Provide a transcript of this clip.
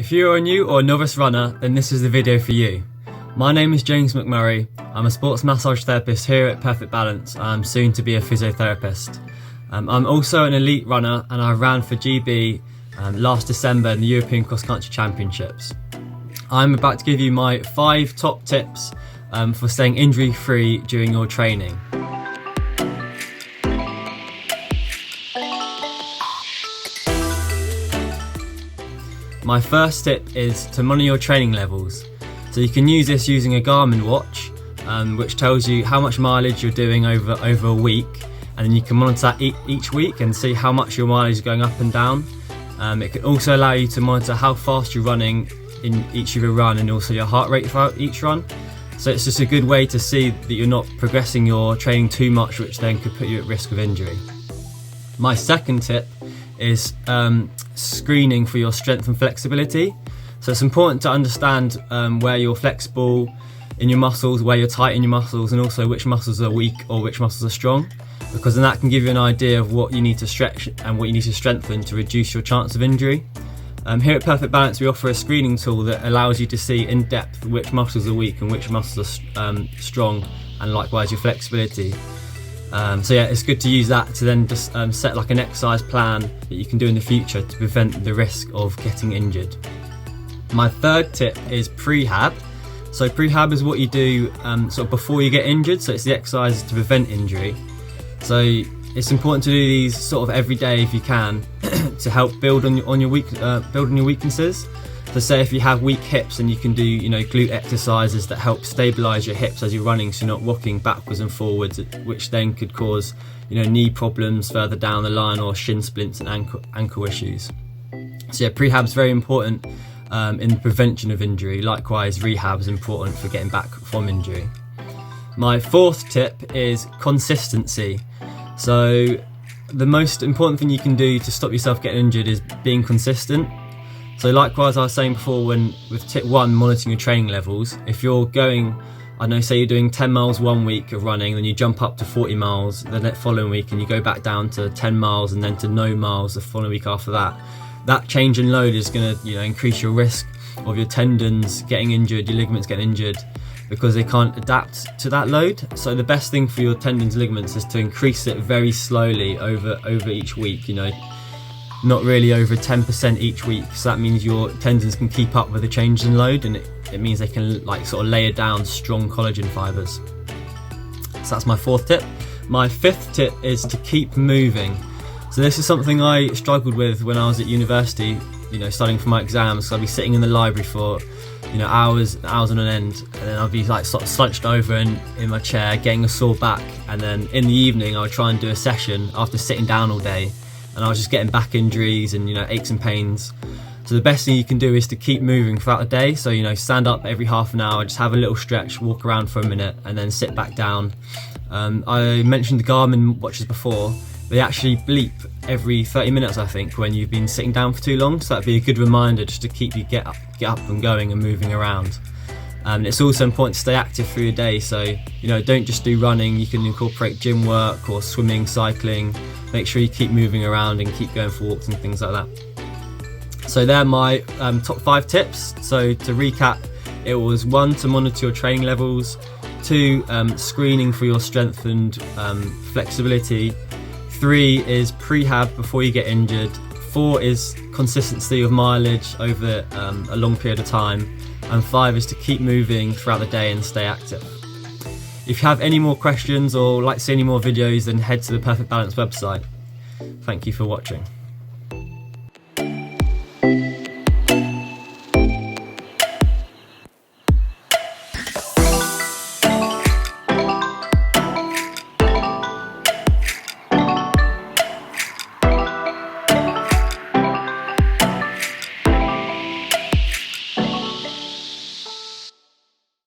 If you're a new or novice runner, then this is the video for you. My name is James McMurray. I'm a sports massage therapist here at Perfect Balance. I'm soon to be a physiotherapist. I'm also an elite runner and I ran for GB last December in the European Cross Country Championships. I'm about to give you my 5 top tips for staying injury free during your training. My first tip is to monitor your training levels. So you can use this using a Garmin watch, which tells you how much mileage you're doing over a week, and then you can monitor that each week and see how much your mileage is going up and down. It can also allow you to monitor how fast you're running in each of your run and also your heart rate throughout each run. So it's just a good way to see that you're not progressing your training too much, which then could put you at risk of injury. My second tip is screening for your strength and flexibility. So it's important to understand where you're flexible in your muscles, where you're tight in your muscles, and also which muscles are weak or which muscles are strong, because then that can give you an idea of what you need to stretch and what you need to strengthen to reduce your chance of injury. Here at Perfect Balance we offer a screening tool that allows you to see in depth which muscles are weak and which muscles are strong, and likewise your flexibility. So yeah, it's good to use that to then just set like an exercise plan that you can do in the future to prevent the risk of getting injured. My third tip is prehab. So prehab is what you do sort of before you get injured, so it's the exercises to prevent injury. So it's important to do these sort of every day if you can to help build on your weaknesses. So say if you have weak hips, and you can do glute exercises that help stabilize your hips as you're running, so you're not rocking backwards and forwards, which then could cause knee problems further down the line, or shin splints and ankle issues. So yeah, prehab is very important in the prevention of injury. Likewise, rehab is important for getting back from injury. My fourth tip is consistency. So the most important thing you can do to stop yourself getting injured is being consistent. So likewise, I was saying before, with tip 1, monitoring your training levels. If you're going, I don't know, say you're doing 10 miles one week of running, then you jump up to 40 miles the following week, and you go back down to 10 miles and then to no miles the following week after that. That change in load is going to increase your risk of your tendons getting injured, your ligaments getting injured, because they can't adapt to that load. So the best thing for your tendons and ligaments is to increase it very slowly over each week, not really over 10% each week. So that means your tendons can keep up with the change in load, and it means they can sort of layer down strong collagen fibers. So that's my fourth tip. My fifth tip is to keep moving. So this is something I struggled with when I was at university, studying for my exams. So I'd be sitting in the library for hours on end, and then I'd be sort of slunched over in my chair getting a sore back, and then in the evening I would try and do a session after sitting down all day, and I was just getting back injuries and aches and pains. So the best thing you can do is to keep moving throughout the day. So stand up every half an hour, just have a little stretch, walk around for a minute, and then sit back down. I mentioned the Garmin watches before. They actually bleep every 30 minutes, I think, when you've been sitting down for too long. So that'd be a good reminder just to keep you get up and going and moving around. It's also important to stay active through your day. So don't just do running. You can incorporate gym work or swimming, cycling. Make sure you keep moving around and keep going for walks and things like that. So they're my top 5 tips. So to recap, it was 1, to monitor your training levels. 2, screening for your strength and flexibility. 3 is prehab before you get injured. 4 is consistency of mileage over a long period of time. And 5 is to keep moving throughout the day and stay active. If you have any more questions or like to see any more videos, then head to the Perfect Balance website. Thank you for watching.